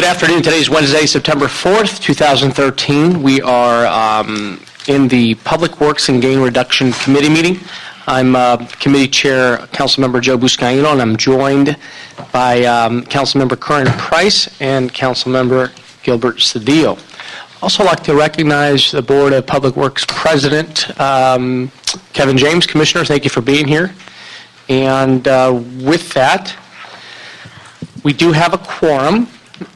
Good afternoon. Today is Wednesday, September 4th, 2013. We are in the Public Works and Gain Reduction Committee meeting. I'm Committee Chair, Councilmember Joe Muscadino, and I'm joined by Councilmember Curran Price and Councilmember Gilbert Cedillo. Also like to recognize the Board of Public Works President, Kevin James. Commissioner, thank you for being here. And with that, we do have a quorum.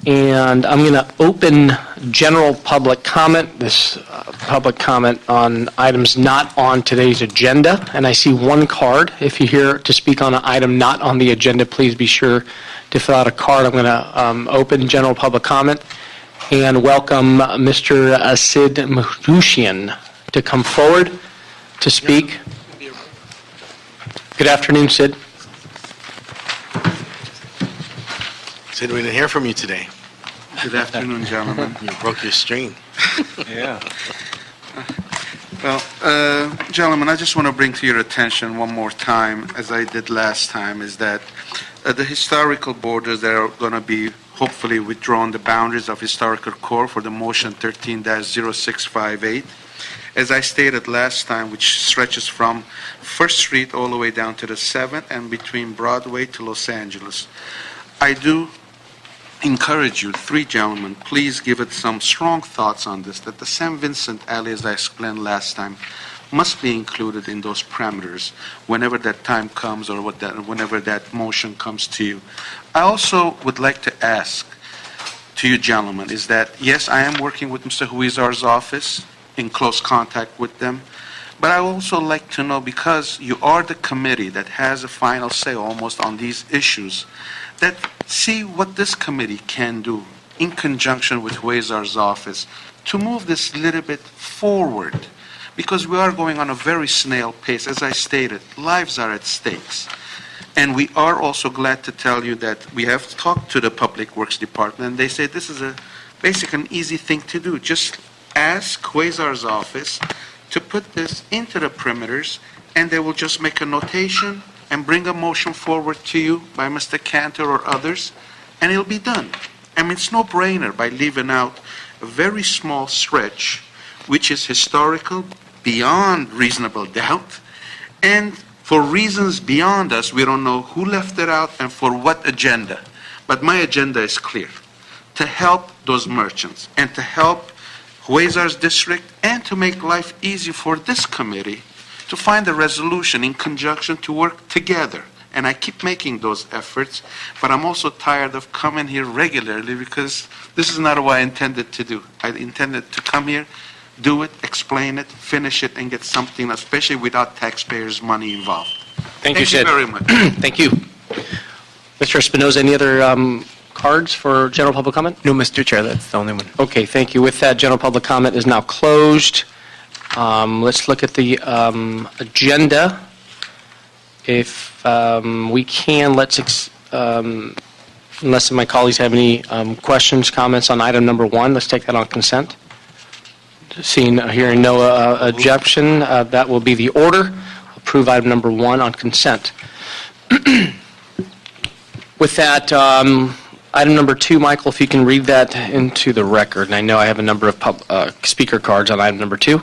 And I'm going to open general public comment, this public comment on items not on today's agenda. And I see one card. If you're here to speak on an item not on the agenda, please be sure to fill out a card. I'm going to open general public comment and welcome Mr. Sid Mahushian to come forward to speak. Good afternoon, Sid. Sid, we didn't hear from you today. Good afternoon, gentlemen. You broke your string. Yeah. Well, gentlemen, I just want to bring to your attention one more time, as I did last time, is that the historical borders that are going to be hopefully withdrawn, the boundaries of historical core for the motion 13-0658. As I stated last time, which stretches from 1st Street all the way down to the 7th and between Broadway to Los Angeles. I do encourage you, three gentlemen, please give it some strong thoughts on this, that the St. Vincent Alley, as I explained last time, must be included in those parameters whenever that time comes or whenever that motion comes to you. I also would like to ask to you gentlemen is that, yes, I am working with Mr. Huizar's office, in close contact with them, but I also like to know, because you are the committee that has a final say almost on these issues, that see what this committee can do in conjunction with Huizar's office to move this a little bit forward, because we are going on a very snail pace. As I stated, lives are at stakes. And we are also glad to tell you that we have talked to the Public Works Department, and they say this is a basic and easy thing to do. Just ask Huizar's office to put this into the perimeters, and they will just make a notation and bring a motion forward to you by Mr. Cantor or others, and it'll be done. I mean, it's no-brainer by leaving out a very small stretch, which is historical, beyond reasonable doubt, and for reasons beyond us, we don't know who left it out and for what agenda. But my agenda is clear, to help those merchants and to help Huizar's district and to make life easy for this committee to find a resolution in conjunction to work together. And I keep making those efforts, but I'm also tired of coming here regularly because this is not what I intended to do. I intended to come here, do it, explain it, finish it, and get something, especially without taxpayers' money involved. Thank you, Sid. Very much. Thank you. Mr. Espinoza, any other cards for general public comment? No, Mr. Chair, that's the only one. Okay, thank you. With that, general public comment is now closed. Let's look at the agenda. If we can, unless my colleagues have any questions, comments on item number 1, let's take that on consent. Hearing no objection, that will be the order. Approve item number 1 on consent. With that, item number 2, Michael, if you can read that into the record. And I know I have a number of speaker cards on item number 2.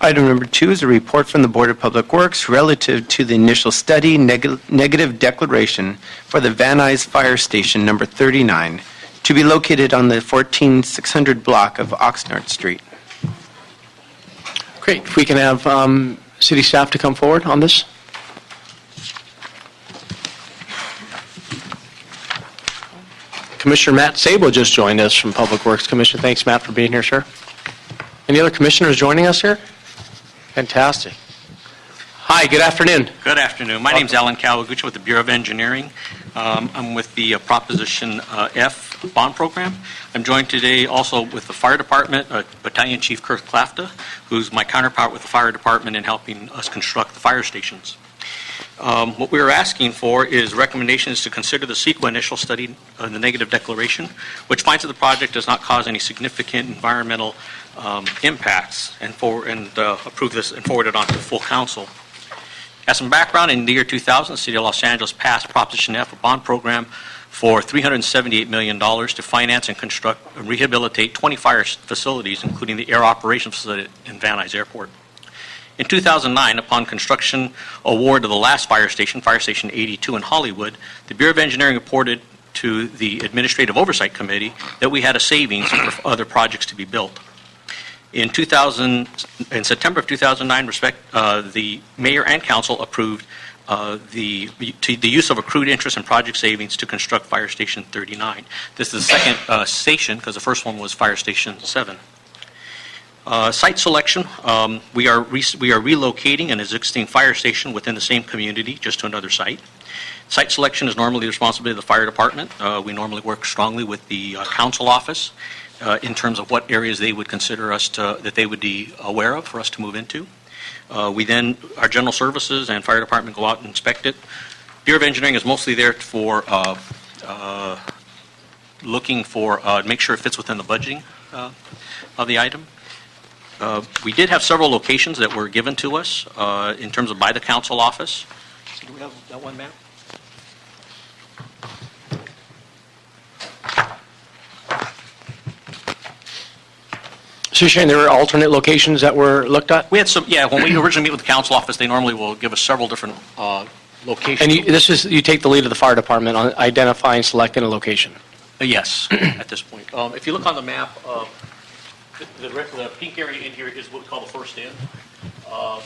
Item number 2 is a report from the Board of Public Works relative to the initial study negative declaration for the Van Nuys Fire Station number 39 to be located on the 14600 block of Oxnard Street. Great. If we can have city staff to come forward on this. Commissioner Matt Sabo just joined us from Public Works. Commissioner, thanks, Matt, for being here, sir. Any other commissioners joining us here? Fantastic. Hi, good afternoon. Good afternoon. My name is Alan Kawaguchi with the Bureau of Engineering. I'm with the Proposition F bond program. I'm joined today also with the Fire Department, Battalion Chief Kurt Klafta, who's my counterpart with the Fire Department in helping us construct the fire stations. What we are asking for is recommendations to consider the CEQA initial study, the negative declaration, which finds that the project does not cause any significant environmental impacts, and approve this and forward it on to full council. As some background, in the year 2000, the City of Los Angeles passed Proposition F, a bond program for $378 million to finance and construct and rehabilitate 20 fire facilities, including the air operations facility in Van Nuys Airport. In 2009, upon construction award of the last Fire Station 82 in Hollywood, the Bureau of Engineering reported to the Administrative Oversight Committee that we had a savings for other projects to be built. In September of 2009, the mayor and council approved the use of accrued interest and project savings to construct Fire Station 39. This is the second station, because the first one was Fire Station 7. Site selection, we are relocating an existing fire station within the same community, just to another site. Site selection is normally the responsibility of the fire department. We normally work strongly with the council office in terms of what areas they would consider that they would be aware of for us to move into. We then, our general services and fire department go out and inspect it. Bureau of Engineering is mostly there for looking for, make sure it fits within the budgeting of the item. We did have several locations that were given to us in terms of by the council office. So do we have that one map? So you're saying there were alternate locations that were looked at? We had some, yeah, when we originally meet with the council office, they normally will give us several different locations. And you take the lead of the fire department on identifying, selecting a location? Yes, at this point. If you look on the map, the pink area in here is what we call the first in.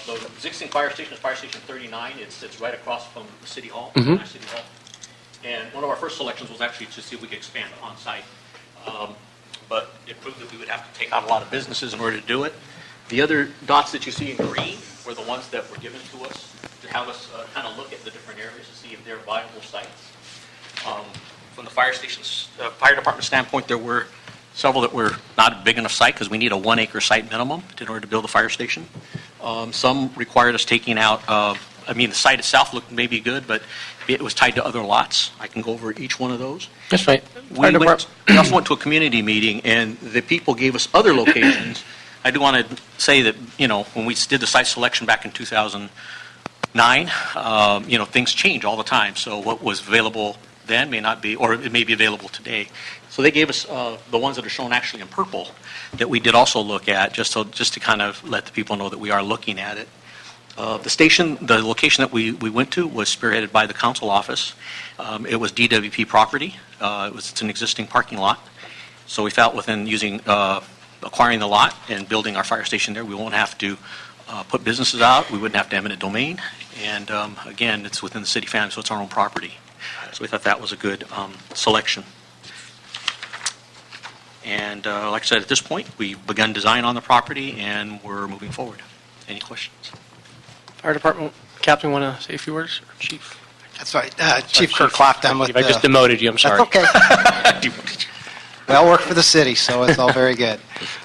The existing fire station is Fire Station 39. It's right across from the City Hall, City Hall. And one of our first selections was actually to see if we could expand on site. But it proved that we would have to take out a lot of businesses in order to do it. The other dots that you see in green were the ones that were given to us to have us kind of look at the different areas to see if they're viable sites. From the fire department standpoint, there were several that were not a big enough site because we need a 1 acre site minimum in order to build a fire station. Some required us taking out, the site itself looked maybe good, but it was tied to other lots. I can go over each one of those. That's right. We also went to a community meeting, and the people gave us other locations. I do want to say that, when we did the site selection back in 2009, things change all the time. So what was available then may not be, or it may be available today. So they gave us the ones that are shown actually in purple that we did also look at, just to kind of let the people know that we are looking at it. The location that we went to was spearheaded by the council office. It was DWP property. It's an existing parking lot. So we felt within acquiring the lot and building our fire station there, we won't have to put businesses out. We wouldn't have to eminent domain. And again, it's within the city family, so it's our own property. So we thought that was a good selection. And like I said, at this point, we've begun design on the property and we're moving forward. Any questions? Fire department, Captain, want to say a few words? Or Chief? That's right. Chief Kirk Clapton with I just demoted you, I'm sorry. That's okay. We all work for the city, so it's all very good.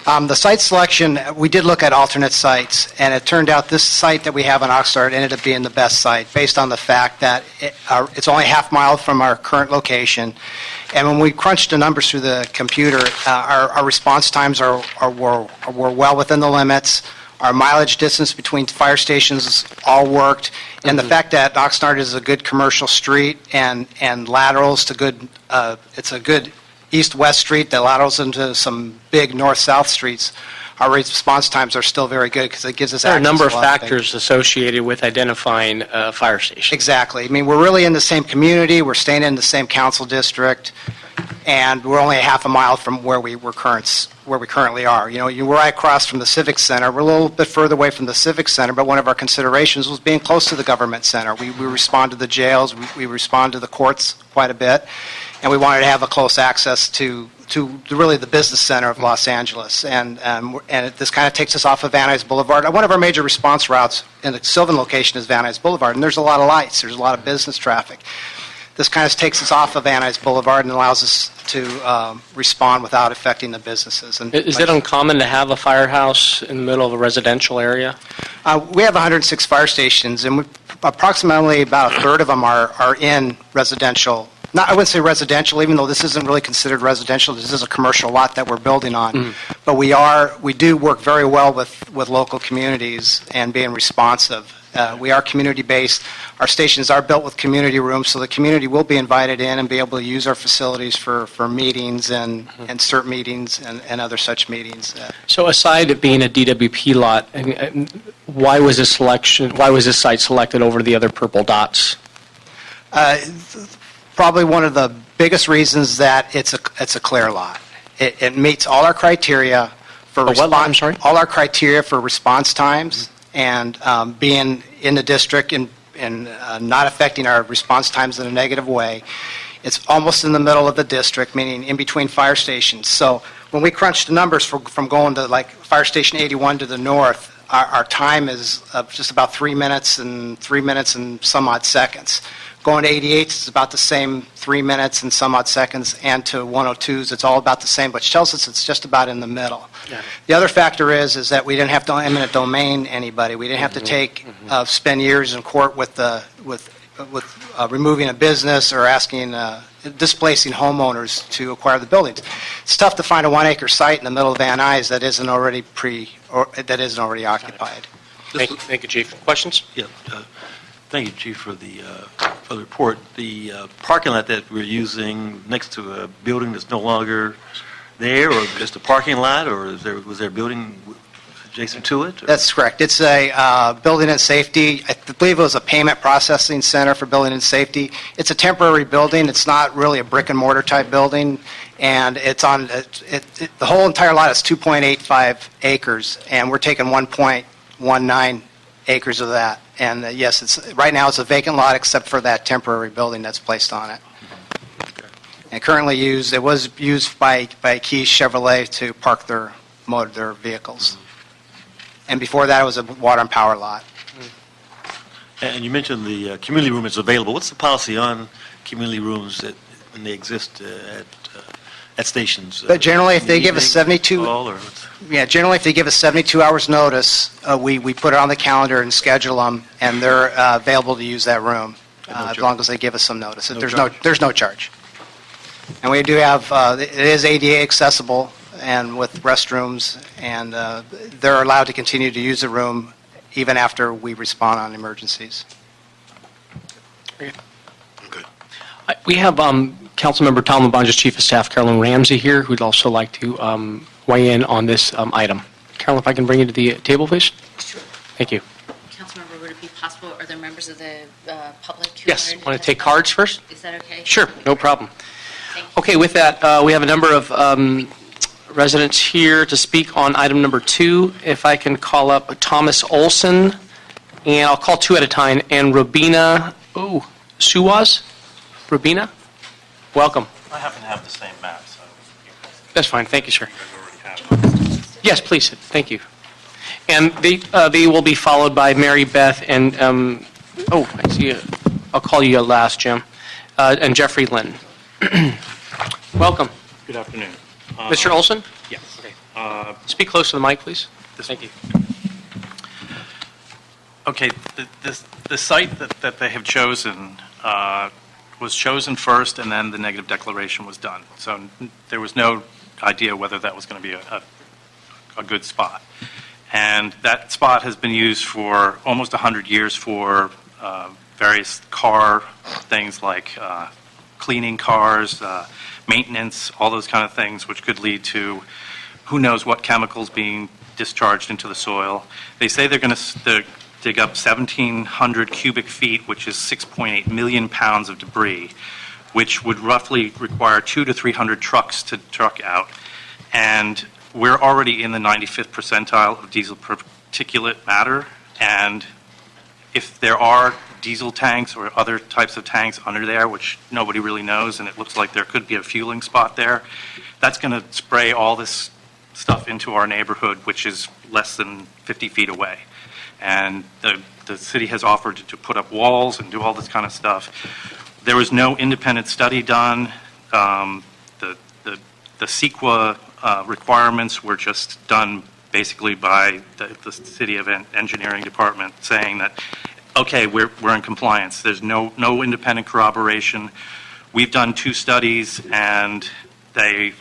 The site selection, we did look at alternate sites, and it turned out this site that we have in Oxnard ended up being the best site based on the fact that it's only half mile from our current location. And when we crunched the numbers through the computer, our response times were well within the limits. Our mileage distance between fire stations all worked, and the fact that Oxnard is a good commercial street and laterals to good, it's a good east-west street that laterals into some big north-south streets. Our response times are still very good because it gives us There are a access number of to lot things. factors associated with identifying a fire station. Exactly. I mean, we're really in the same community. We're staying in the same council district, and we're only a half a mile from where we currently are. We're right across from the Civic Center. We're a little bit further away from the Civic Center, but one of our considerations was being close to the government center. We respond to the jails. We respond to the courts quite a bit, and we wanted to have a close access to really the business center of Los Angeles. And this kind of takes us off of Van Nuys Boulevard. One of our major response routes in the Sylvan location is Van Nuys Boulevard, and there's a lot of lights. There's a lot of business traffic. This kind of takes us off of Van Nuys Boulevard and allows us to respond without affecting the businesses. And Is it uncommon to have a firehouse in the middle of a residential area? We have 106 fire stations, and approximately about a third of them are in residential. I wouldn't say residential, even though this isn't really considered residential. This is a commercial lot that we're building on. But we do work very well with local communities and being responsive We are community-based. Our stations are built with community rooms, so the community will be invited in and be able to use our facilities for meetings and CERT meetings and other such meetings. So aside it being a DWP lot, and why was this site selected over the other purple dots? Probably one of the biggest reasons that it's a clear lot. It meets all our criteria for what lot? I'm sorry? all our criteria for response times and being in the district and not affecting our response times in a negative way. It's almost in the middle of the district, meaning in between fire stations. So when we crunch the numbers from going to like Fire Station 81 to the north, our time is just about 3 minutes and some odd seconds. Going to 88, it's about the same, 3 minutes and some odd seconds, and to 102s, it's all about the same, which tells us it's just about in the middle. Yeah. The other factor is that we didn't have to eminent domain anybody. We didn't have to spend years in court with removing a business or displacing homeowners to acquire the buildings. It's tough to find a 1 acre site in the middle of Van Nuys that isn't already occupied. Thank you, Chief. Questions? Yeah, thank you, Chief, for the report. The parking lot that we're using next to a building that's no longer there, or just a parking lot, or was there a building adjacent to it? Or? That's correct. It's a building and safety. I believe it was a payment processing center for building and safety. It's a temporary building. It's not really a brick and mortar type building, and it's on the whole entire lot is 2.85 acres, and we're taking 1.19 acres of that. And yes, right now it's a vacant lot except for that temporary building that's placed on it. And currently it was used by Key Chevrolet to park their vehicles. And before that, it was a water and power lot. And you mentioned the community room is available. What's the policy on community rooms when they exist at stations? But generally, if in they the give us evening, 72, all, or generally if they give us 72 hours notice, we put it on the calendar and schedule them, and they're available to use that room as long as they give us some notice. There's no charge. And we do have it is ADA accessible and with restrooms, and they're allowed to continue to use the room even after we respond on emergencies. Good. We have Councilmember Tom LaBonge's Chief of Staff, Carolyn Ramsey, here, who'd also like to weigh in on this item. Carolyn, if I can bring you to the table, please. Sure. Thank you. Councilmember, would it be possible, are there members of the public who Yes. wanted Want to take testify? cards first? Is that okay? Sure, no problem. Thank you. Okay, with that, we have a number of residents here to speak on item number 2. If I can call up Thomas Olson, and I'll call 2 at a time, and Robina, Suwaz? Robina? Welcome. I happen to have the same map, so That's fine, thank you, sir. you guys already have it. Yes, please, thank you. And they will be followed by Mary Beth and, I see, I'll call you last, Jim, and Jeffrey Lynn. Welcome. Good afternoon. Mr. Olson? Yes. Okay. Speak close to the mic, please. Thank you. Okay, the site that they have chosen was chosen first, and then the negative declaration was done. So there was no idea whether that was going to be a good spot. And that spot has been used for almost 100 years for various car things like cleaning cars, maintenance, all those kind of things, which could lead to who knows what chemicals being discharged into the soil. They say they're going to dig up 1,700 cubic feet, which is 6.8 million pounds of debris, which would roughly require 200 to 300 trucks to truck out. And we're already in the 95th percentile of diesel particulate matter, and if there are diesel tanks or other types of tanks under there, which nobody really knows, and it looks like there could be a fueling spot there, that's going to spray all this stuff into our neighborhood, which is less than 50 feet away. And the city has offered to put up walls and do all this kind of stuff. There was no independent study done. The CEQA requirements were just done basically by the city of engineering department saying that, okay, we're in compliance. There's no independent corroboration. We've done 2 studies, and they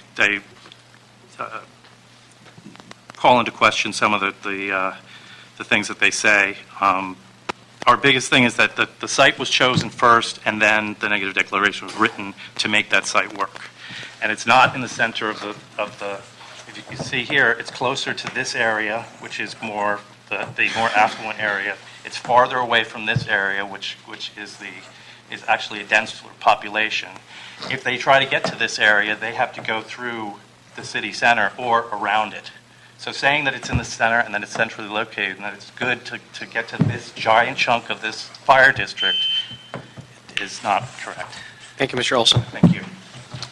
call into question some of the things that they say. our biggest thing is that the site was chosen first, and then the negative declaration was written to make that site work. And it's not in the center of the, if you can see here, it's closer to this area, which is more, the more affluent area. It's farther away from this area, which is actually a denser population. If they try to get to this area, they have to go through the city center or around it. So saying that it's in the center and that it's centrally located and that it's good to get to this giant chunk of this fire district is not correct. Thank you, Mr. Olson. Thank you.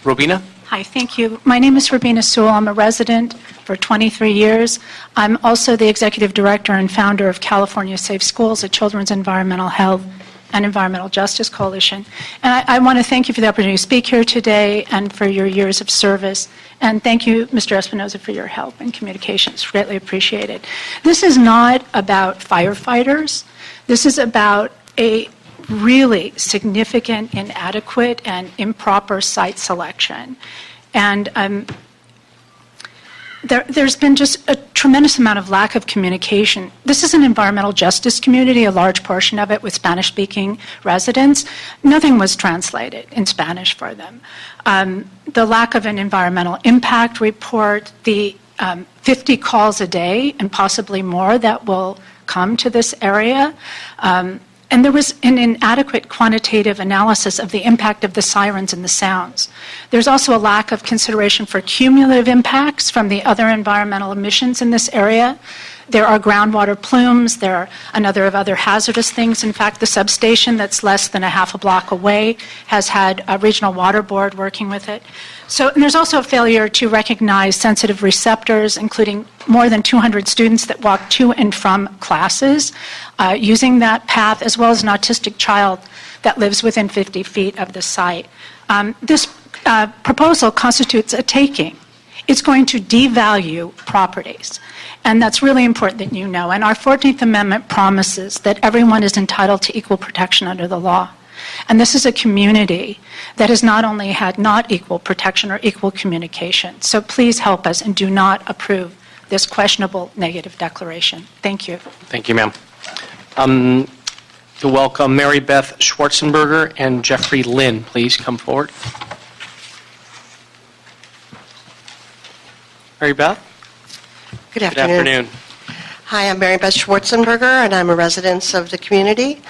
Robina? Hi, thank you. My name is Robina Sewell. I'm a resident for 23 years. I'm also the executive director and founder of California Safe Schools, a children's environmental health and environmental justice coalition. And I want to thank you for the opportunity to speak here today and for your years of service. And thank you, Mr. Espinoza, for your help and communications. Greatly appreciated. This is not about firefighters. This is about a really significant, inadequate, and improper site selection. And there's been just a tremendous amount of lack of communication. This is an environmental justice community, a large portion of it with Spanish-speaking residents. Nothing was translated in Spanish for them. The lack of an environmental impact report, the 50 calls a day and possibly more that will come to this area. And there was an inadequate quantitative analysis of the impact of the sirens and the sounds. There's also a lack of consideration for cumulative impacts from the other environmental emissions in this area. There are groundwater plumes. There are another of other hazardous things. In fact, the substation that's less than a half a block away has had a regional water board working with it. So and there's also a failure to recognize sensitive receptors, including more than 200 students that walk to and from classes using that path, as well as an autistic child that lives within 50 feet of the site. This proposal constitutes a taking. It's going to devalue properties. And that's really important that you know. And our 14th Amendment promises that everyone is entitled to equal protection under the law. And this is a community that has not only had not equal protection or equal communication. So please help us and do not approve this questionable negative declaration. Thank you. Thank you, ma'am. To welcome Mary Beth Schwarzenberger and Jeffrey Lynn. Please come forward. Mary Beth? Good afternoon. Hi, I'm Mary Beth Schwarzenberger, and I'm a resident of the community.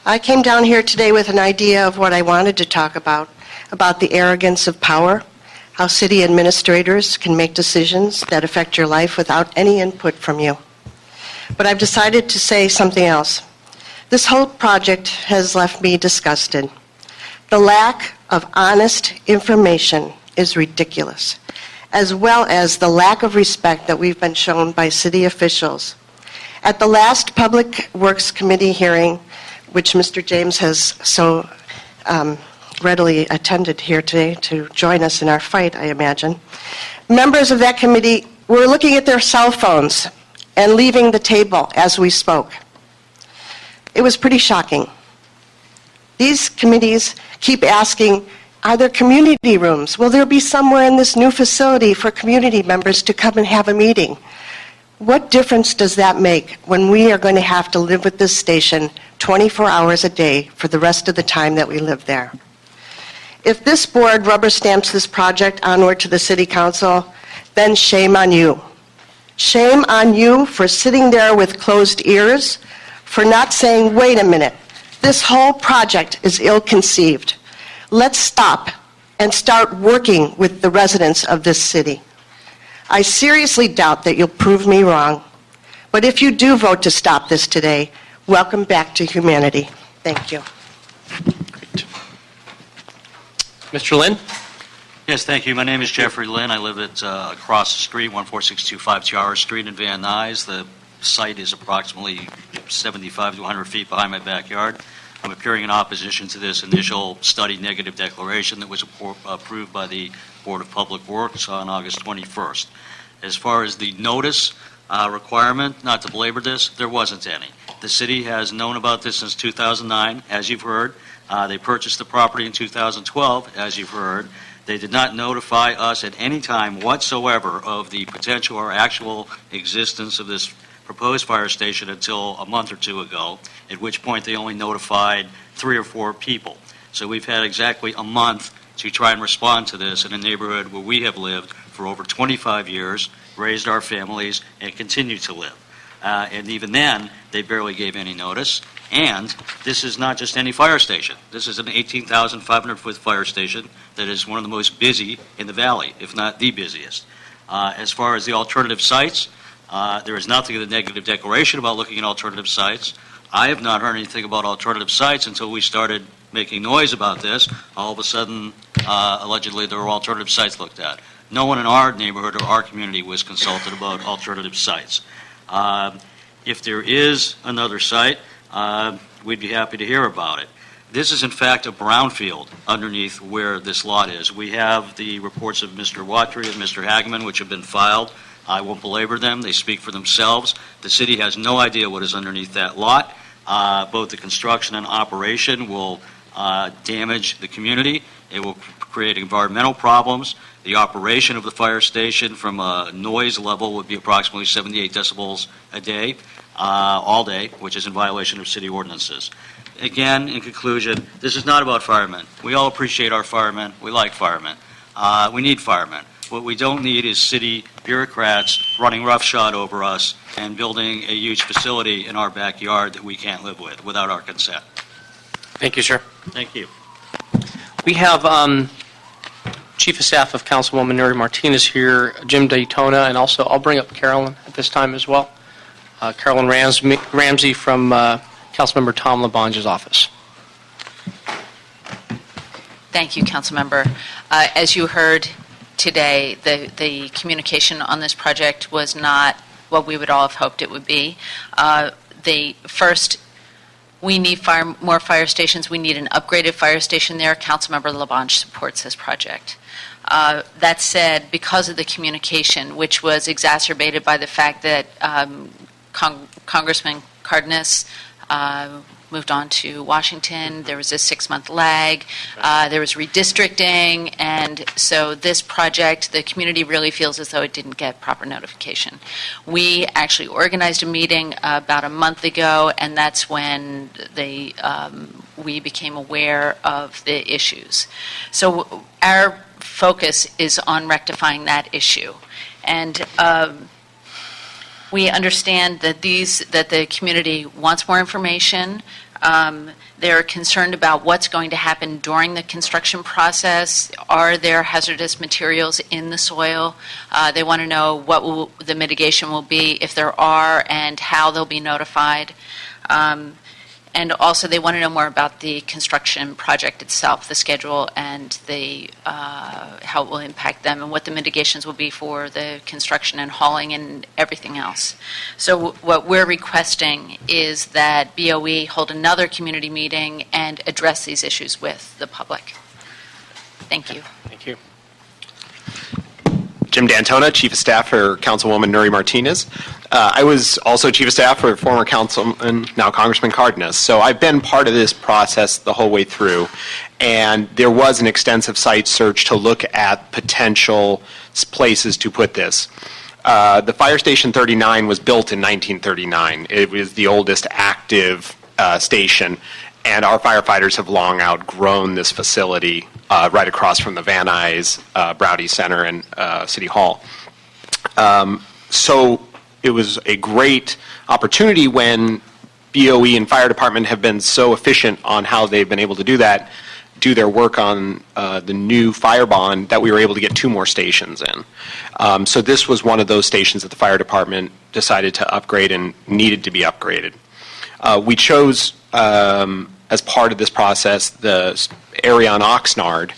I came down here today with an idea of what I wanted to talk about the arrogance of power, how city administrators can make decisions that affect your life without any input from you. But I've decided to say something else. This whole project has left me disgusted. The lack of honest information is ridiculous, as well as the lack of respect that we've been shown by city officials. At the last Public Works Committee hearing, which Mr. James has so readily attended here today to join us in our fight, I imagine, members of that committee were looking at their cell phones and leaving the table as we spoke. It was pretty shocking. These committees keep asking, are there community rooms? Will there be somewhere in this new facility for community members to come and have a meeting? What difference does that make when we are going to have to live with this station 24 hours a day for the rest of the time that we live there? If this board rubber stamps this project onward to the city council, then shame on you. Shame on you for sitting there with closed ears, for not saying, wait a minute, this whole project is ill-conceived. Let's stop and start working with the residents of this city. I seriously doubt that you'll prove me wrong, but if you do vote to stop this today, welcome back to humanity. Thank you. Great. Mr. Lynn? Yes, thank you. My name is Jeffrey Lynn. I live at across the street, 14625 Tiara Street in Van Nuys. The site is approximately 75 to 100 feet behind my backyard. I'm appearing in opposition to this initial study negative declaration that was approved by the Board of Public Works on August 21st. As far as the notice requirement, not to belabor this, there wasn't any. The city has known about this since 2009, as you've heard. They purchased the property in 2012, as you've heard. They did not notify us at any time whatsoever of the potential or actual existence of this proposed fire station until a month or two ago, at which point they only notified 3 or 4 people. So we've had exactly a month to try and respond to this in a neighborhood where we have lived for over 25 years, raised our families, and continue to live. And even then, they barely gave any notice. And this is not just any fire station. This is an 18,500-foot fire station that is one of the most busy in the valley, if not the busiest. As far as the alternative sites, there is nothing in the negative declaration about looking at alternative sites. I have not heard anything about alternative sites until we started making noise about this. All of a sudden, allegedly, there were alternative sites looked at. No one in our neighborhood or our community was consulted about alternative sites. If there is another site, we'd be happy to hear about it. This is, in fact, a brownfield underneath where this lot is. We have the reports of Mr. Watry and Mr. Hageman, which have been filed. I won't belabor them. They speak for themselves. The city has no idea what is underneath that lot. Both the construction and operation will damage the community. It will create environmental problems. The operation of the fire station from a noise level would be approximately 78 decibels a day, all day, which is in violation of city ordinances. Again, in conclusion, this is not about firemen. We all appreciate our firemen. We like firemen. We need firemen. What we don't need is city bureaucrats running roughshod over us and building a huge facility in our backyard that we can't live with without our consent. Thank you, sir. Thank you. We have Chief of Staff of Councilwoman Nuri Martinez here, Jim Daytona, and also I'll bring up Carolyn at this time as well. Carolyn Ramsey from Councilmember Tom LaBonge's office. Thank you, Councilmember. As you heard today, the communication on this project was not what we would all have hoped it would be. We need more fire stations. We need an upgraded fire station there. Councilmember LaBonge supports this project. That said, because of the communication, which was exacerbated by the fact that Congressman Cardenas moved on to Washington, there was a 6-month lag, there was redistricting, and so this project, the community really feels as though it didn't get proper notification. We actually organized a meeting about a month ago, and that's when we became aware of the issues. So our focus is on rectifying that issue. And we understand that the community wants more information. They're concerned about what's going to happen during the construction process. Are there hazardous materials in the soil? They want to know what the mitigation will be, if there are, and how they'll be notified. And also they want to know more about the construction project itself, the schedule, and how it will impact them, and what the mitigations will be for the construction and hauling and everything else. So what we're requesting is that BOE hold another community meeting and address these issues with the public. Thank you. Thank you. Jim D'Antona, Chief of Staff for Councilwoman Nuri Martinez. I was also Chief of Staff for former Councilman, now Congressman Cardenas. So I've been part of this process the whole way through. And there was an extensive site search to look at potential places to put this. The Fire Station 39 was built in 1939. It was the oldest active station. And our firefighters have long outgrown this facility right across from the Van Nuys, Browdy Center, and City Hall. So it was a great opportunity when BOE and Fire Department have been so efficient on how they've been able to do that, do their work on the new fire bond, that we were able to get 2 more stations in. So this was one of those stations that the Fire Department decided to upgrade and needed to be upgraded. We chose, as part of this process, the area on Oxnard,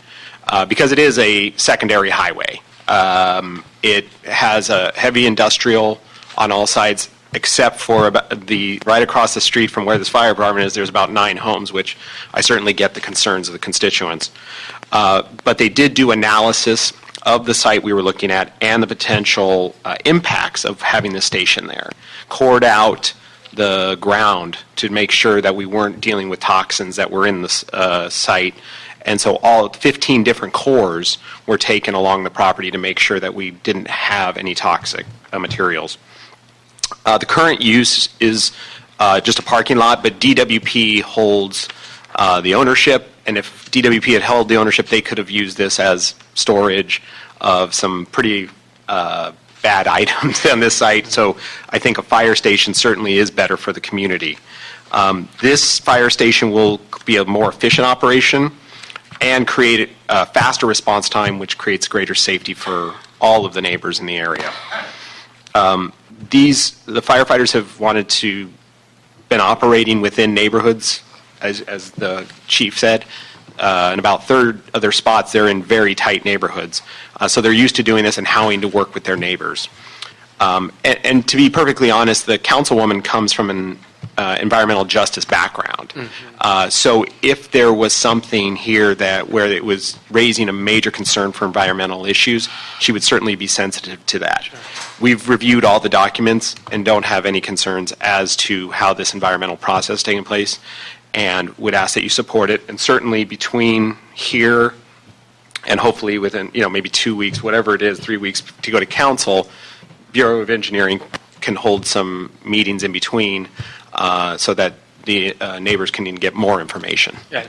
because it is a secondary highway. It has a heavy industrial on all sides, except for right across the street from where this fire department is. There's about 9 homes, which I certainly get the concerns of the constituents. But they did do analysis of the site we were looking at and the potential impacts of having the station there. Cored out the ground to make sure that we weren't dealing with toxins that were in the site. And so all 15 different cores were taken along the property to make sure that we didn't have any toxic materials. The current use is just a parking lot, but DWP holds the ownership, and if DWP had held the ownership, they could have used this as storage of some pretty bad items on this site. So I think a fire station certainly is better for the community. This fire station will be a more efficient operation and create a faster response time, which creates greater safety for all of the neighbors in the area. The firefighters have wanted to been operating within neighborhoods, as the chief said. In about a third of their spots, they're in very tight neighborhoods. So they're used to doing this and having to work with their neighbors. And to be perfectly honest, the councilwoman comes from an environmental justice background. So if there was something here where it was raising a major concern for environmental issues, she would certainly be sensitive to that. Sure. We've reviewed all the documents and don't have any concerns as to how this environmental process is taking place, and would ask that you support it. And certainly between here and hopefully within maybe 2 weeks, whatever it is, 3 weeks to go to council, Bureau of Engineering can hold some meetings in between so that the neighbors can even get more information. Yeah.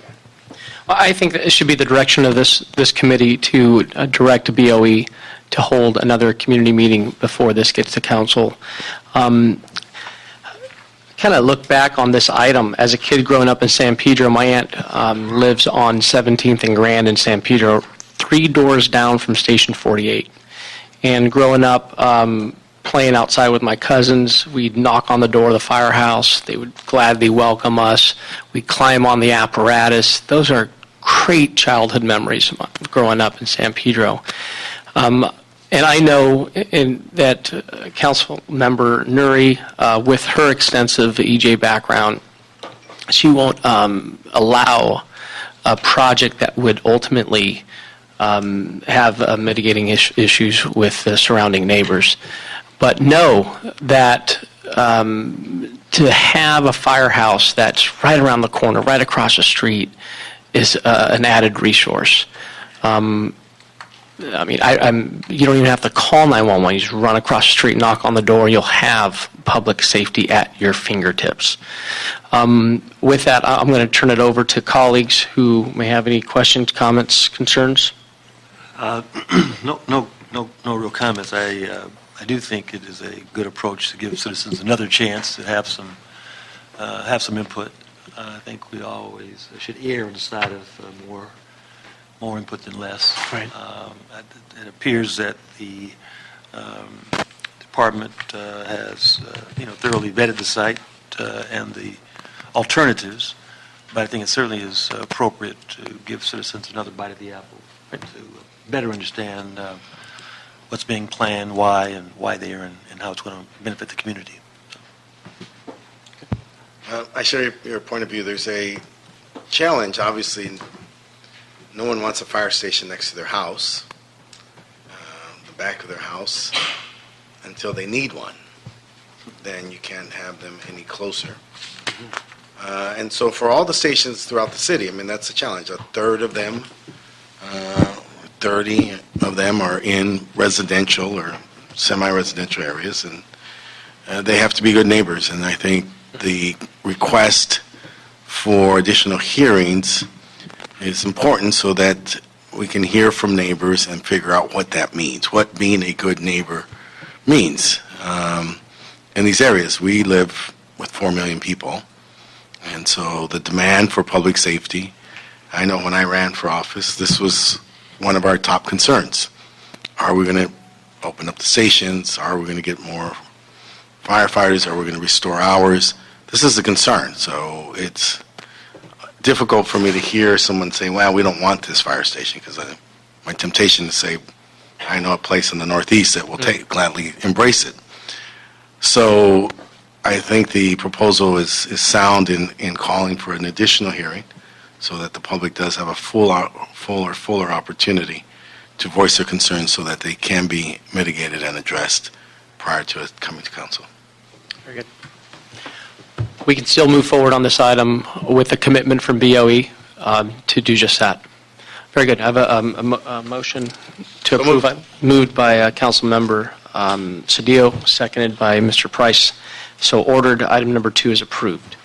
Well, I think that it should be the direction of this committee to direct BOE to hold another community meeting before this gets to council. Kind of look back on this item. As a kid growing up in San Pedro, my aunt lives on 17th and Grand in San Pedro, 3 doors down from Station 48. And growing up, playing outside with my cousins, we'd knock on the door of the firehouse. They would gladly welcome us. We'd climb on the apparatus. Those are great childhood memories of growing up in San Pedro. And I know that Council Member Nuri, with her extensive EJ background, she won't allow a project that would ultimately have mitigating issues with the surrounding neighbors. But know that to have a firehouse that's right around the corner, right across the street, is an added resource. I mean, you don't even have to call 911. You just run across the street, knock on the door, you'll have public safety at your fingertips. With that, I'm going to turn it over to colleagues who may have any questions, comments, concerns. No real comments. I do think it is a good approach to give citizens another chance to have some input. I think we always should err on the side of more input than less. Right. It appears that the department has thoroughly vetted the site and the alternatives, but I think it certainly is appropriate to give citizens another bite of the apple to better understand what's being planned, why there, and how it's going to benefit the community. I share your point of view. There's a challenge, obviously. No one wants a fire station next to their house, the back of their house, until they need one. Then you can't have them any closer. And so for all the stations throughout the city, I mean, that's a challenge. A third of them, 30 of them are in residential or semi-residential areas, and they have to be good neighbors. And I think the request for additional hearings is important so that we can hear from neighbors and figure out what that means, what being a good neighbor means. In these areas, we live with 4 million people, and so the demand for public safety, I know when I ran for office, this was one of our top concerns. Are we going to open up the stations? Are we going to get more firefighters? Are we going to restore hours? This is a concern, so it's difficult for me to hear someone saying, well, we don't want this fire station, because my temptation to say, I know a place in the Northeast that will gladly embrace it. So I think the proposal is sound in calling for an additional hearing so that the public does have a fuller opportunity to voice their concerns so that they can be mitigated and addressed prior to it coming to council. Very good. We can still move forward on this item with a commitment from BOE to do just that. Very good. I have a motion to approve. Moved by Council Member Cedillo, seconded by Mr. Price. So ordered. Item number 2 is approved.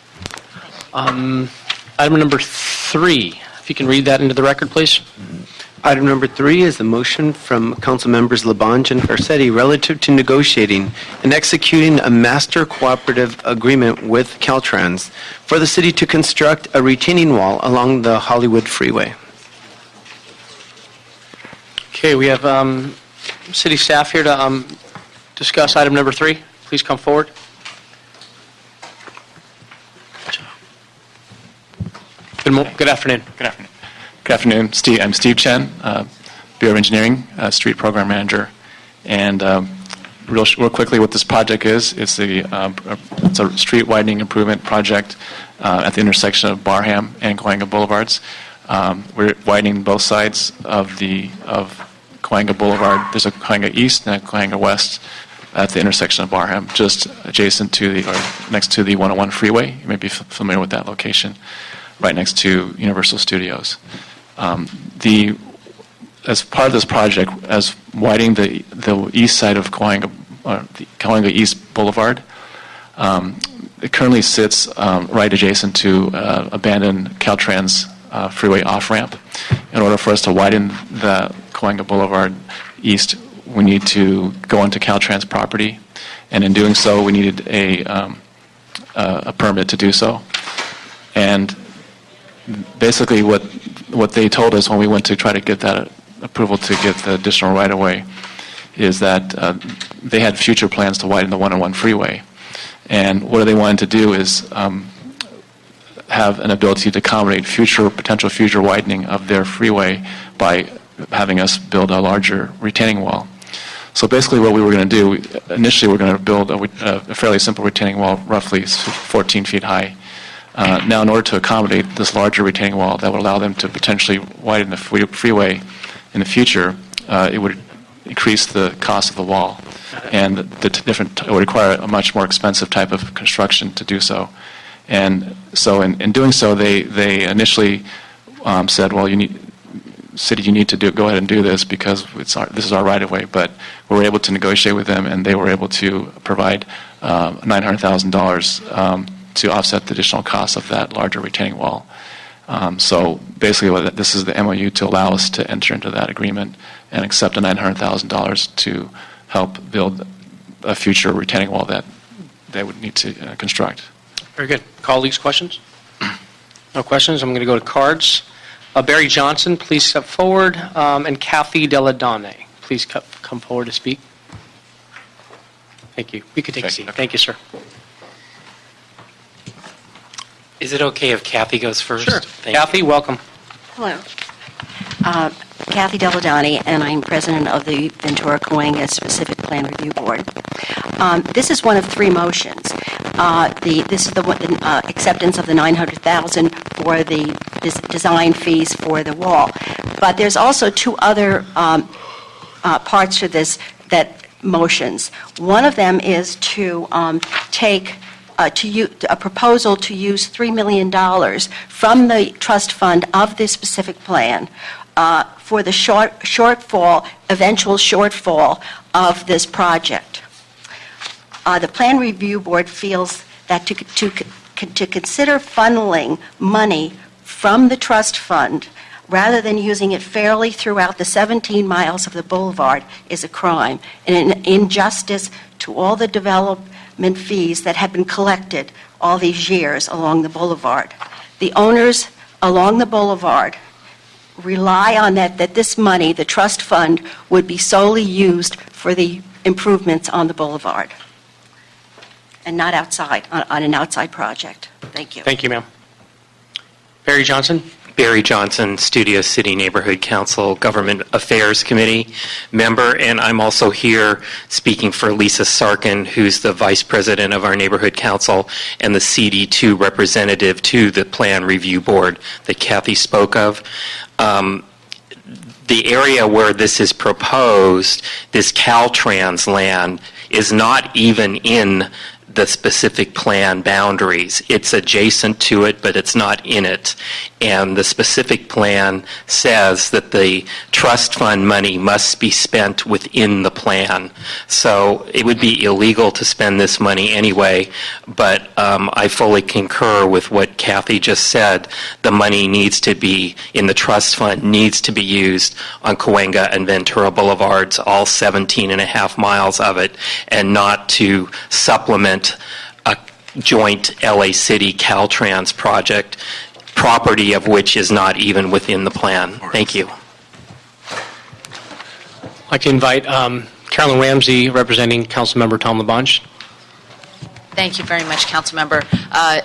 Item number 3, if you can read that into the record, please. Item number 3 is the motion from Council Members Labange and Garcetti relative to negotiating and executing a master cooperative agreement with Caltrans for the city to construct a retaining wall along the Hollywood Freeway. Okay, we have city staff here to discuss item number 3. Please come forward. Good afternoon. Good afternoon. Good afternoon. I'm Steve Chen, Bureau of Engineering, Street Program Manager. And real quickly, what this project is, it's a street widening improvement project at the intersection of Barham and Cahuenga Boulevards. We're widening both sides of Cahuenga Boulevard. There's a Cahuenga East and a Cahuenga West at the intersection of Barham, just adjacent to next to the 101 freeway. You may be familiar with that location, right next to Universal Studios. As part of this project, as widening the east side of Cahuenga, the Cahuenga East Boulevard, it currently sits right adjacent to abandoned Caltrans freeway off-ramp. In order for us to widen the Cahuenga Boulevard east, we need to go onto Caltrans property, and in doing so, we needed a permit to do so. And basically, what they told us when we went to try to get that approval to get the additional right-of-way is that they had future plans to widen the 101 freeway. And what they wanted to do is have an ability to accommodate potential future widening of their freeway by having us build a larger retaining wall. So basically what we were going to do, initially we're going to build a fairly simple retaining wall, roughly 14 feet high. Now, in order to accommodate this larger retaining wall that would allow them to potentially widen the freeway in the future, it would increase the cost of the wall, and it would require a much more expensive type of construction to do so. And so, in doing so, they initially said, "Well, you need to go ahead and do this because this is our right of way." But we were able to negotiate with them, and they were able to provide $900,000. To offset the additional cost of that larger retaining wall. So basically, this is the MOU to allow us to enter into that agreement and accept the $900,000 to help build a future retaining wall that they would need to construct. Very good. Colleagues, questions? No questions. I'm going to go to cards. Barry Johnson, please step forward, and Kathy Deladone, please come forward to speak. Thank you. You could take a seat. Thank you, sir. Is it okay if Kathy goes first? Sure. Kathy, welcome. Hello. Kathy Deladani, and I'm president of the Ventura Cahuenga Specific Plan Review Board. This is one of 3 motions. This is the acceptance of the $900,000 for the design fees for the wall. But there's also 2 other parts to this motions. One of them is to take a proposal to use $3 million from the trust fund of this specific plan for the eventual shortfall of this project. The Plan Review Board feels that to consider funneling money from the trust fund rather than using it fairly throughout the 17 miles of the boulevard is a crime and an injustice to all the development fees that have been collected all these years along the boulevard. The owners along the boulevard rely on that this money, the trust fund, would be solely used for the improvements on the boulevard and not outside, on an outside project. Thank you. Thank you, ma'am. Barry Johnson. Barry Johnson, Studio City Neighborhood Council Government Affairs Committee member, and I'm also here speaking for Lisa Sarkin, who's the Vice President of our Neighborhood Council and the CD2 representative to the Plan Review Board that Kathy spoke of. The area where this is proposed, this Caltrans land, is not even in the specific plan boundaries. It's adjacent to it, but it's not in it. And the specific plan says that the trust fund money must be spent within the plan. So it would be illegal to spend this money anyway, but I fully concur with what Kathy just said. The money needs to be, in the trust fund, needs to be used on Cahuenga and Ventura Boulevards, all 17 and a half miles of it, and not to supplement a joint LA City Caltrans project, property of which is not even within the plan. Thank you. I'd like to invite Carolyn Ramsey, representing Councilmember Tom LaBonge. Thank you very much, Councilmember.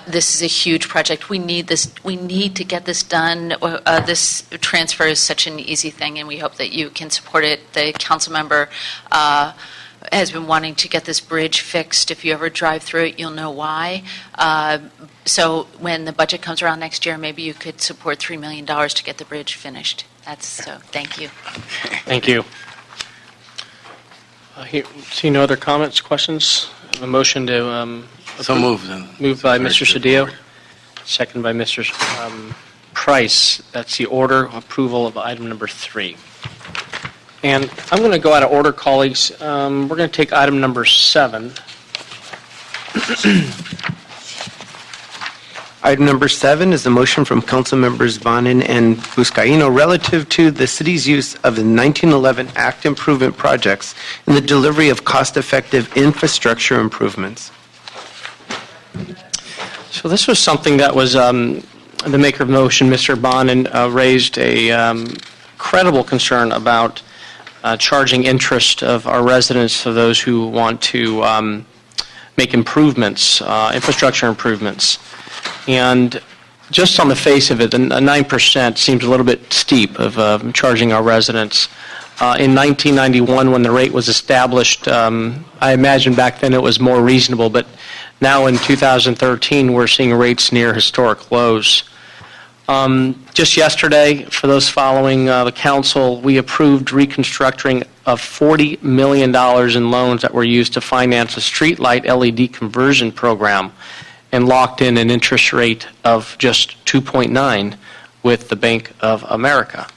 This is a huge project. We need this. We need to get this done. This transfer is such an easy thing, and we hope that you can support it. The Councilmember has been wanting to get this bridge fixed. If you ever drive through it, you'll know why. So when the budget comes around next year, maybe you could support $3 million to get the bridge finished. Thank you. Thank you. See no other comments, questions? A motion to So moved. moved by Mr. Cedillo, second by Mr. Price. That's the order approval of item number 3. And I'm going to go out of order, colleagues. We're going to take item number 7. Item number 7 is a motion from Council Members Bonin and Muscadino relative to the city's use of the 1911 Act improvement projects in the delivery of cost-effective infrastructure improvements. So this was something that was the maker of the motion, Mr. Bonin, raised a credible concern about charging interest of our residents for those who want to make improvements, infrastructure improvements. And just on the face of it, the 9% seems a little bit steep of charging our residents. In 1991, when the rate was established, I imagine back then it was more reasonable, but now in 2013, we're seeing rates near historic lows. Just yesterday, for those following the council, we approved reconstructing of $40 million in loans that were used to finance a streetlight LED conversion program, and locked in an interest rate of just 2.9 with the Bank of America.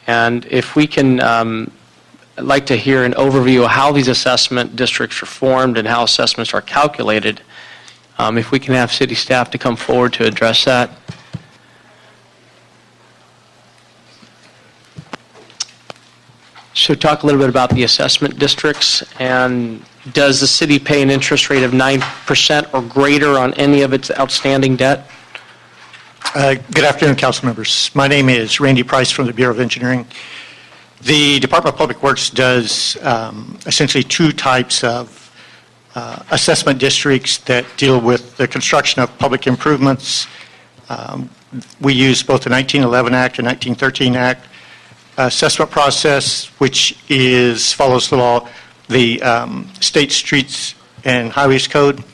And if we can, I'd like to hear an overview of how these assessment districts are formed and how assessments are calculated. If we can have city staff to come forward to address that. So talk a little bit about the assessment districts, and does the city pay an interest rate of 9% or greater on any of its outstanding debt? Good afternoon, council members. My name is Randy Price from the Bureau of Engineering. The Department of Public Works does essentially 2 types of assessment districts that deal with the construction of public improvements. We use both the 1911 Act and 1913 Act assessment process, which follows the law, the State Streets and Highways Code.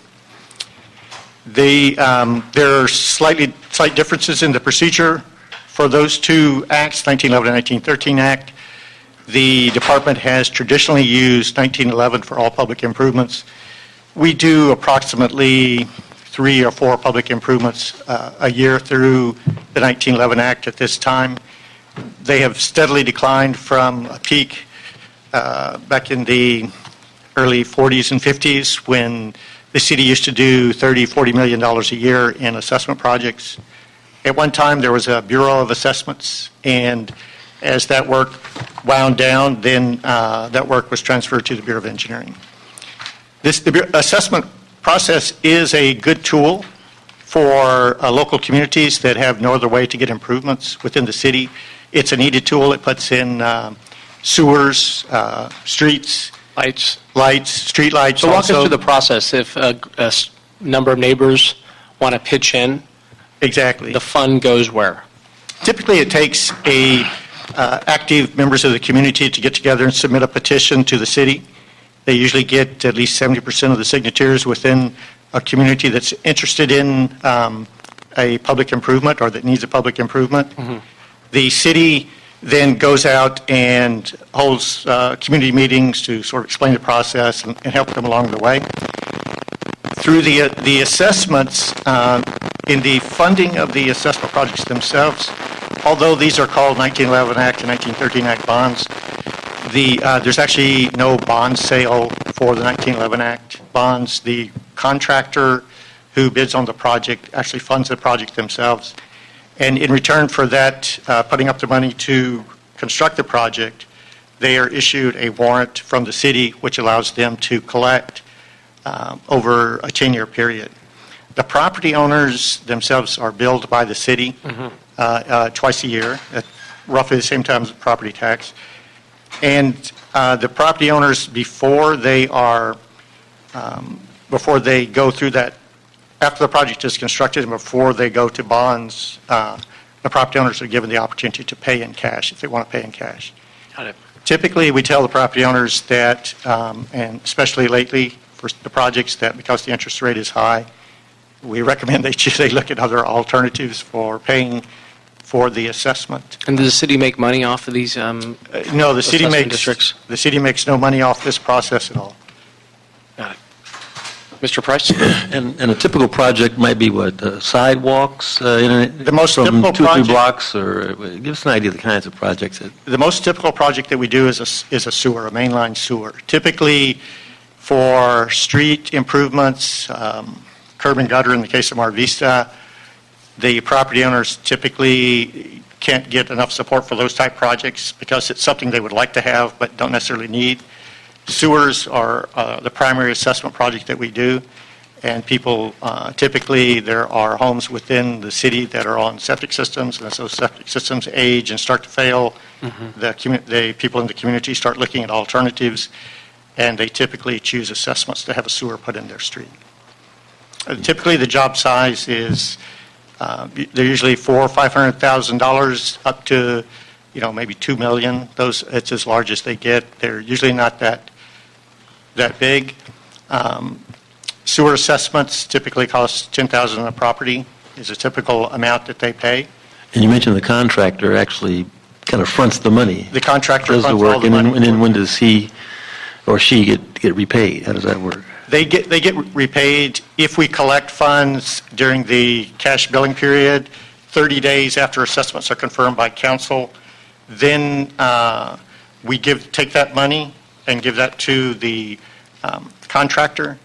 There are slight differences in the procedure for those 2 acts, 1911 and 1913 Act. The department has traditionally used 1911 for all public improvements. We do approximately 3 or 4 public improvements a year through the 1911 Act at this time. They have steadily declined from a peak back in the early 40s and 50s when the city used to do $30-40 million a year in assessment projects. At one time, there was a Bureau of Assessments, and as that work wound down, then that work was transferred to the Bureau of Engineering. The assessment process is a good tool for local communities that have no other way to get improvements within the city. It's a needed tool. It puts in sewers, streets, lights, street lights. So walk us through the process. If a number of neighbors want to pitch in, exactly, the fund goes where? Typically, it takes active members of the community to get together and submit a petition to the city. They usually get at least 70% of the signatures within a community that's interested in a public improvement or that needs a public improvement. Mm-hmm. The city then goes out and holds community meetings to sort of explain the process and help them along the way. Through the assessments, in the funding of the assessment projects themselves, although these are called 1911 Act and 1913 Act bonds, there's actually no bond sale for the 1911 Act bonds. The contractor who bids on the project actually funds the project themselves. And in return for that, putting up the money to construct the project, they are issued a warrant from the city which allows them to collect over a 10-year period. The property owners themselves are billed by the city twice a year at roughly the same time as the property tax. And the property owners, before they go through that, after the project is constructed and before they go to bonds, the property owners are given the opportunity to pay in cash if they want to pay in cash. Got it. Typically, we tell the property owners that, and especially lately for the projects, that because the interest rate is high, we recommend they look at other alternatives for paying for the assessment. And does the city make money off of these No, the city assessment makes districts? the city makes no money off this process at all. Got it. Mr. Price? And a typical project might be what, sidewalks The most from typical 2 or 3 project- blocks, or give us an idea of the kinds of projects that... The most typical project that we do is a sewer, a mainline sewer. Typically for street improvements, curb and gutter in the case of Mar Vista, the property owners typically can't get enough support for those type projects because it's something they would like to have but don't necessarily need. Sewers are the primary assessment project that we do, and people, typically there are homes within the city that are on septic systems, and as those septic systems age and start to fail, the people in the community start looking at alternatives, and they typically choose assessments to have a sewer put in their street. Typically the job size is, they're usually $400,000 or $500,000 up to, maybe $2 million. It's as large as they get. They're usually not that big. Sewer assessments typically cost $10,000 a property is a typical amount that they pay. And you mentioned the contractor actually kind of fronts the money. The contractor does the fronts all work, the and money. then when does he or she get repaid? How does that work? They get repaid if we collect funds during the cash billing period, 30 days after assessments are confirmed by council. Then we take that money and give that to the contractor.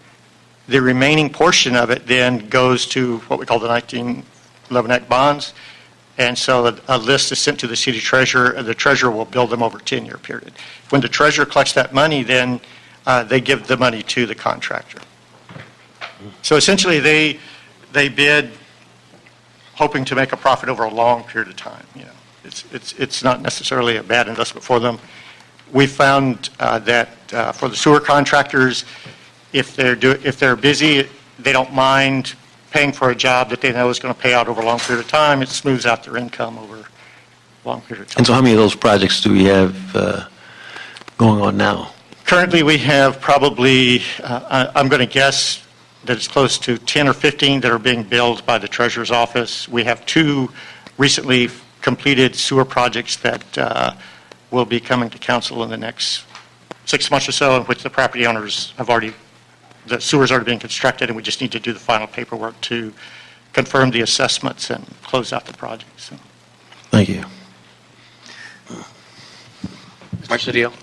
The remaining portion of it then goes to what we call the 1911 Act bonds. And so a list is sent to the city treasurer, and the treasurer will bill them over a 10-year period. When the treasurer collects that money, then they give the money to the contractor. So essentially, they bid hoping to make a profit over a long period of time. It's not necessarily a bad investment for them. We found that for the sewer contractors, if they're busy, they don't mind paying for a job that they know is going to pay out over a long period of time. It smooths out their income over a long period of time. And so how many of those projects do we have going on now? Currently, we have probably, I'm going to guess that it's close to 10 or 15 that are being billed by the treasurer's office. We have 2 recently completed sewer projects that will be coming to council in the next 6 months or so, in which the property owners the sewer's already been constructed, and we just need to do the final paperwork to confirm the assessments and close out the project. So. Thank you. Mr. Cedillo?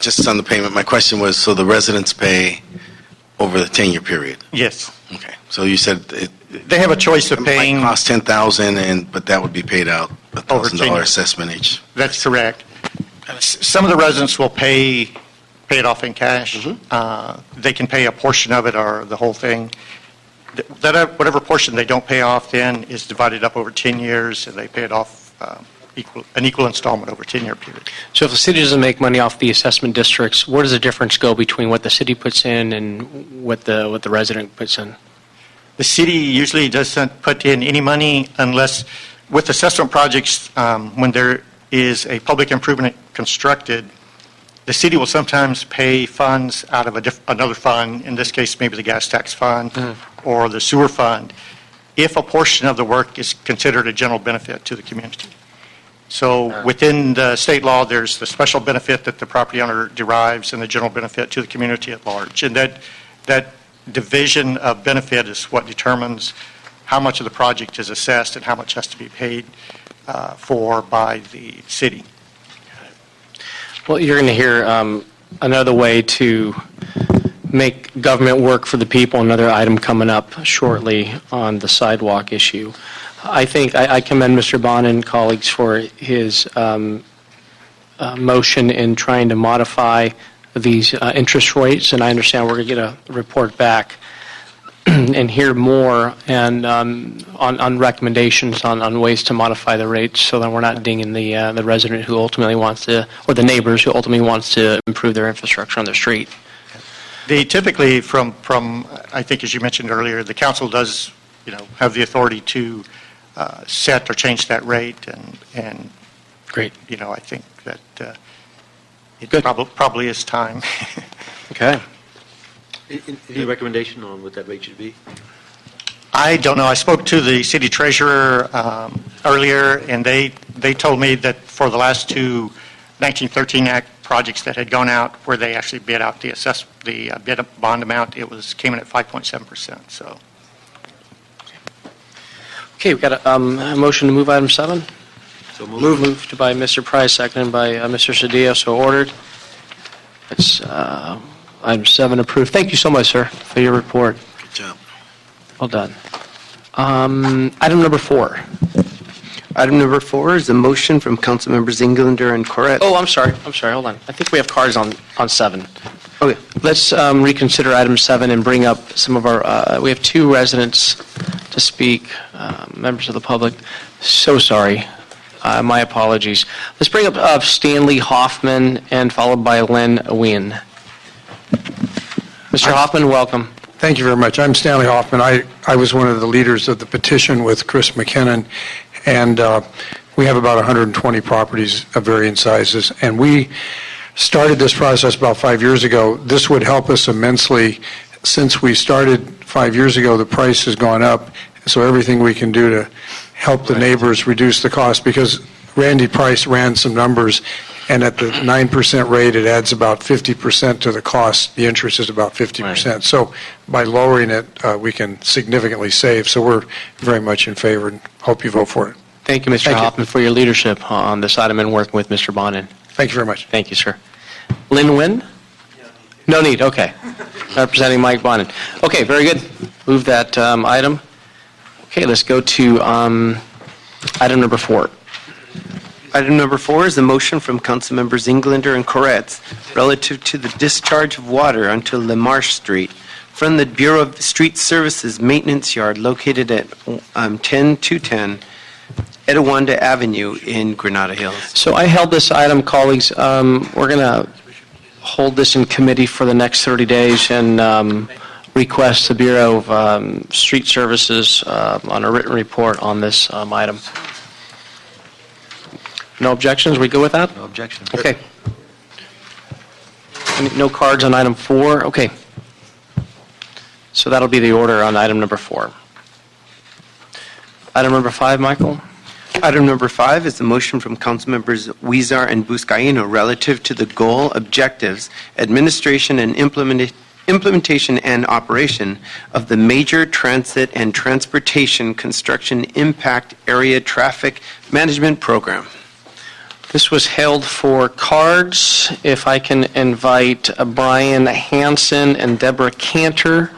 Just on the payment, my question was, so the residents pay over the 10-year period? Yes. Okay. So you said they have a choice of paying. It might cost $10,000, but that would be paid out Over 10 $1,000 years. assessment each. That's correct. Some of the residents will pay it off in cash. They can pay a portion of it or the whole thing. Whatever portion they don't pay off then is divided up over 10 years, and they pay it off an equal installment over a 10-year period. So if the city doesn't make money off the assessment districts, where does the difference go between what the city puts in and what the resident puts in? The city usually doesn't put in any money unless, with assessment projects, when there is a public improvement constructed, the city will sometimes pay funds out of another fund, in this case maybe the gas tax fund or the sewer fund, if a portion of the work is considered a general benefit to the community. So within the state law, there's the special benefit that the property owner derives and the general benefit to the community at large. And that division of benefit is what determines how much of the project is assessed and how much has to be paid for by the city. Well, you're going to hear another way to make government work for the people, another item coming up shortly on the sidewalk issue. I think I commend Mr. Bond and colleagues for his motion in trying to modify these interest rates, and I understand we're going to get a report back and hear more and on recommendations on ways to modify the rates so that we're not dinging the resident who ultimately wants to, or the neighbors who ultimately wants to improve their infrastructure on their street. Typically, from I think as you mentioned earlier, the council does, have the authority to set or change that rate, and great. I think that it probably is time. Okay. Any recommendation on what that rate should be? I don't know. I spoke to the city treasurer earlier, and they told me that for the last two 1913 Act projects that had gone out, where they actually bid out the bid bond amount, it came in at 5.7%. So. Okay, we've got a motion to move item 7. So moved. Moved by Mr. Price, seconded by Mr. Cedillo, so ordered. It's item 7 approved. Thank you so much, sir, for your report. Good job. Well done. Item number 4. Item number 4 is a motion from Council Members Englander and Corret. Oh, I'm sorry, hold on. I think we have cards on 7. Okay. Let's reconsider item 7 and bring up some of our, we have 2 residents to speak, members of the public. So sorry. My apologies. Let's bring up Stanley Hoffman and followed by Len Wien. Mr. Hoffman, welcome. Thank you very much. I'm Stanley Hoffman. I was one of the leaders of the petition with Chris McKinnon, and we have about 120 properties of varying sizes, and we started this process about 5 years ago. This would help us immensely. Since we started 5 years ago, the price has gone up, so everything we can do to help the neighbors reduce the cost, because Randy Price ran some numbers, and at the 9% rate, it adds about 50% to the cost. The interest is about 50%. Right. So by lowering it, we can significantly save. So we're very much in favor and hope you vote for it. Thank you, Mr. Hoffman, for your leadership on this item and working with Mr. Bonin. Thank you very much. Thank you, sir. Lynn Wynn? No need, okay. Representing Mike Bonin. Okay, very good. Move that item. Okay, let's go to item number 4. Item number 4 is a motion from Council Members Englander and Corretz relative to the discharge of water onto LaMarche Street from the Bureau of Street Services Maintenance Yard located at 10210 Etowanda Avenue in Granada Hills. So I held this item, colleagues. We're going to hold this in committee for the next 30 days and request the Bureau of Street Services on a written report on this item. No objections? We go with that? No objection. Okay. No cards on item 4? Okay. So that'll be the order on item number 4. Item number 5, Michael? Item number 5 is a motion from Council Members Huizar and Muscadino relative to the goal, objectives, administration, and implementation and operation of the Major Transit and Transportation Construction Impact Area Traffic Management Program. This was held for cards. If I can invite Brian Hansen and Deborah Cantor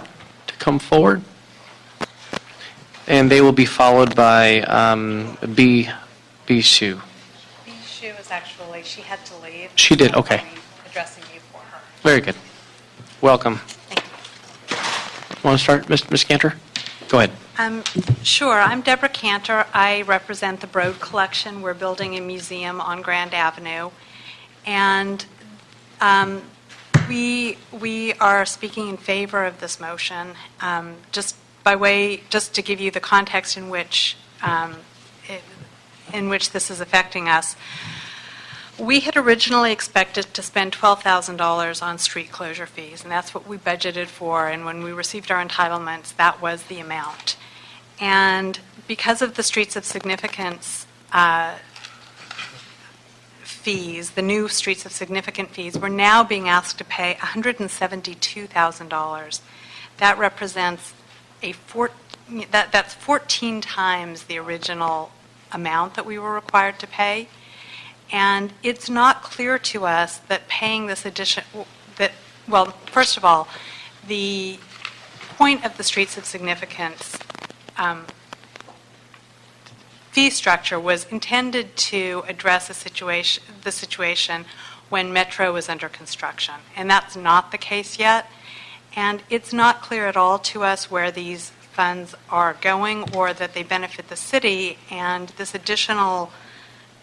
to come forward. And they will be followed by B. Sue. B. Sue is actually, she had to leave. She did, okay. Addressing you for her. Very good. Welcome. Want to start, Ms. Cantor? Go ahead. Sure. I'm Deborah Cantor. I represent the Broad Collection. We're building a museum on Grand Avenue. And we are speaking in favor of this motion. Just to give you the context in which this is affecting us. We had originally expected to spend $12,000 on street closure fees, and that's what we budgeted for. And when we received our entitlements, that was the amount. And because of the Streets of Significance fees, the new Streets of Significant fees, we're now being asked to pay $172,000. that represents that's 14 times the original amount that we were required to pay. And it's not clear to us that paying this well, first of all, the point of the Streets of Significance fee structure was intended to address the situation when Metro was under construction. And that's not the case yet. And it's not clear at all to us where these funds are going or that they benefit the city. And this additional,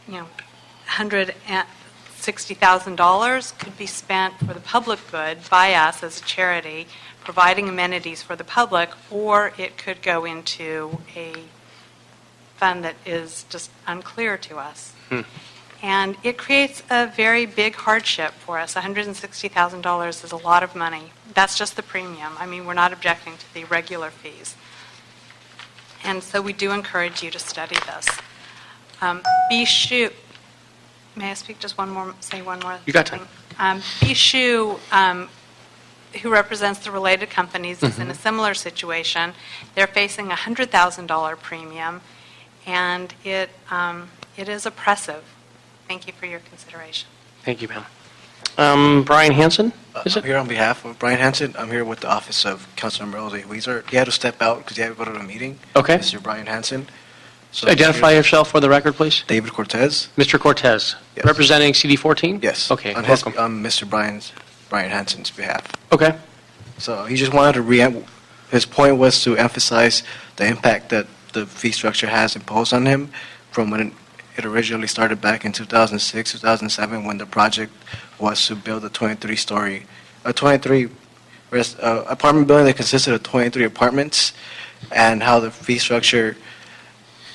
$160,000 could be spent for the public good by us as a charity, providing amenities for the public, or it could go into a fund that is just unclear to us. And it creates a very big hardship for us. $160,000 is a lot of money. That's just the premium. I mean, we're not objecting to the regular fees. And so we do encourage you to study this. May I speak just one more thing? You got time. Bishu, who represents the related companies, is in a similar situation. They're facing a $100,000 premium, and it is oppressive. Thank you for your consideration. Thank you, ma'am. Brian Hansen, is it? I'm here on behalf of Brian Hansen. I'm here with the office of Councilmember Jose Weezer. He had to step out because he had to go to a meeting. Okay. Mr. Brian Hansen. So Identify yourself for the record, please. David Cortez. Mr. Cortez, Yes. representing CD14? Yes. Okay, On welcome. Mr. Brian Hansen's behalf. Okay. So he just wanted to his point was to emphasize the impact that the fee structure has imposed on him from when it originally started back in 2006, 2007, when the project was to build a 23 apartment building that consisted of 23 apartments, and how the fee structure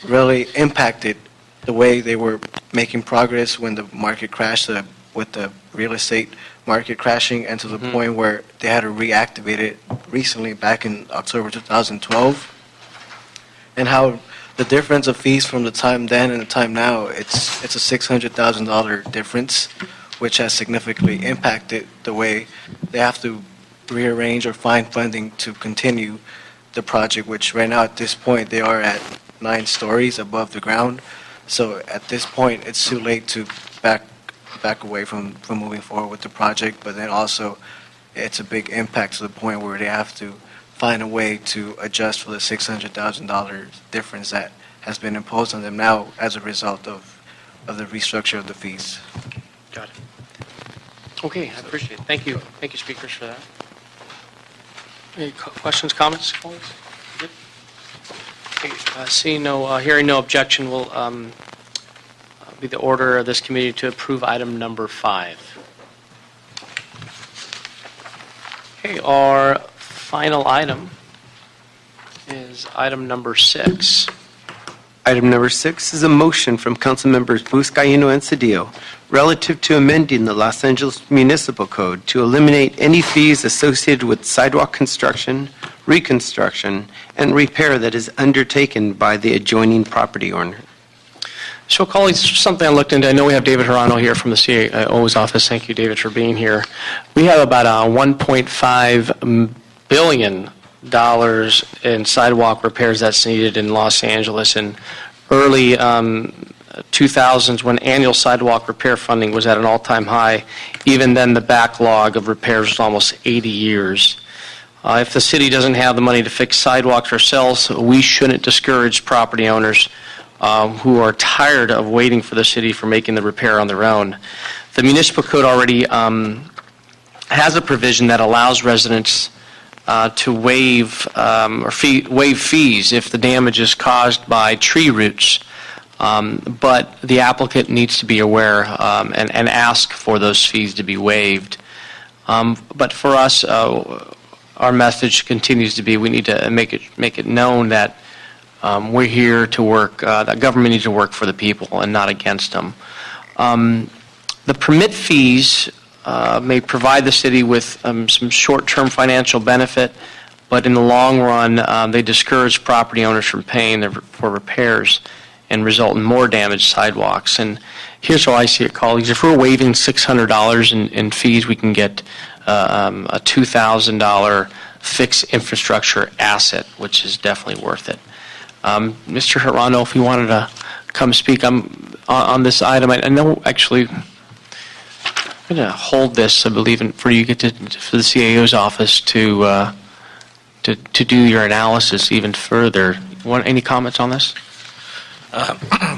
really impacted the way they were making progress when the market crashed, with the real estate market crashing, and to the point where they had to reactivate it recently back in October 2012, and how the difference of fees from the time then and the time now, it's a $600,000 difference, which has significantly impacted the way they have to rearrange or find funding to continue the project, which right now at this point they are at 9 stories above the ground. So at this point, it's too late to back away from moving forward with the project, but then also it's a big impact to the point where they have to find a way to adjust for the $600,000 difference that has been imposed on them now as a result of the restructure of the fees. Got it. Okay, I appreciate it. Thank you. Thank you, speakers, for that. Any questions, comments, colleagues? Good. Okay, hearing no objection, will be the order of this committee to approve item number 5. Okay, our final item is item number 6. Item number 6 is a motion from Council Members Muscadino and Cedillo relative to amending the Los Angeles Municipal Code to eliminate any fees associated with sidewalk construction, reconstruction, and repair that is undertaken by the adjoining property owner. So, colleagues, something I looked into. I know we have David Hirano here from the CAO's office. Thank you, David, for being here. We have about $1.5 billion in sidewalk repairs that's needed in Los Angeles. In early 2000s, when annual sidewalk repair funding was at an all-time high, even then the backlog of repairs was almost 80 years. If the city doesn't have the money to fix sidewalks ourselves, we shouldn't discourage property owners who are tired of waiting for the city for making the repair on their own. The municipal code already has a provision that allows residents to waive fees if the damage is caused by tree roots. But the applicant needs to be aware and ask for those fees to be waived. But for us, our message continues to be we need to make it known that we're here to work, that government needs to work for the people and not against them. The permit fees may provide the city with some short-term financial benefit, but in the long run, they discourage property owners from paying for repairs and result in more damaged sidewalks. And here's how I see it, colleagues. If we're waiving $600 in fees, we can get a $2,000 fixed infrastructure asset, which is definitely worth it. Mr. Hirano, if you wanted to come speak on this item, I know actually I'm going to hold this, I believe, for you to get for the CAO's office to do your analysis even further. Any comments on this?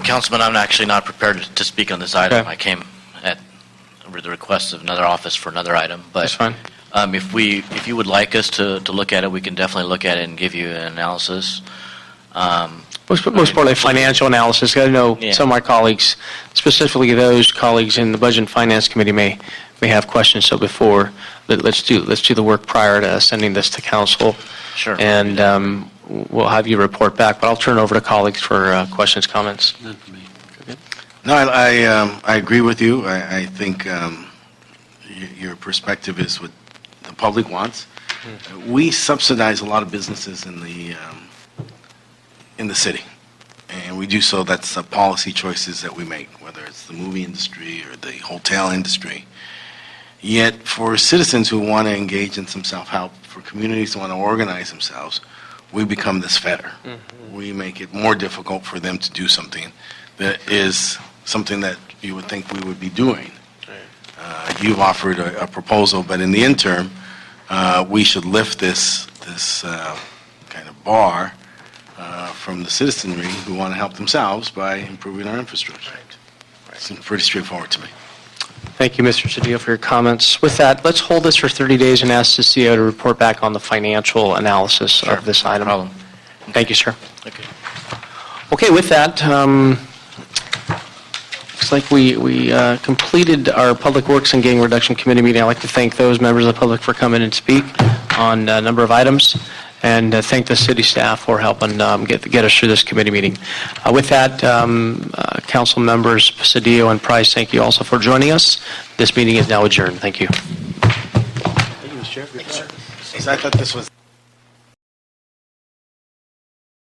Councilman, I'm actually not prepared to speak on this item. Okay. I came at the request of another office for another item. But that's fine. If you would like us to look at it, we can definitely look at it and give you an analysis. Most importantly, financial analysis. I know some of my colleagues, specifically those colleagues in the Budget and Finance Committee, may have questions. So before, let's do the work prior to sending this to council. Sure. And we'll have you report back. But I'll turn it over to colleagues for questions, comments. No, I agree with you. I think your perspective is what the public wants. We subsidize a lot of businesses in the city, and we do so. That's the policy choices that we make, whether it's the movie industry or the hotel industry. Yet, for citizens who want to engage in some self-help, for communities who want to organize themselves, we become this fetter. We make it more difficult for them to do something that is something that you would think we would be doing. You've offered a proposal, but in the interim, we should lift this kind of bar from the citizenry who want to help themselves by improving our infrastructure. It's pretty straightforward to me. Thank you, Mr. Cedillo, for your comments. With that, let's hold this for 30 days and ask the CEO to report back on the financial analysis of this item. No problem. Thank you, sir. Okay. Okay, with that, looks like we completed our Public Works and Gang Reduction Committee meeting. I'd like to thank those members of the public for coming and speak on a number of items, and thank the city staff for helping get us through this committee meeting. With that, council members Cedillo and Price, thank you also for joining us. This meeting is now adjourned. Thank you. Thank you, Mr. Chair. I thought this was...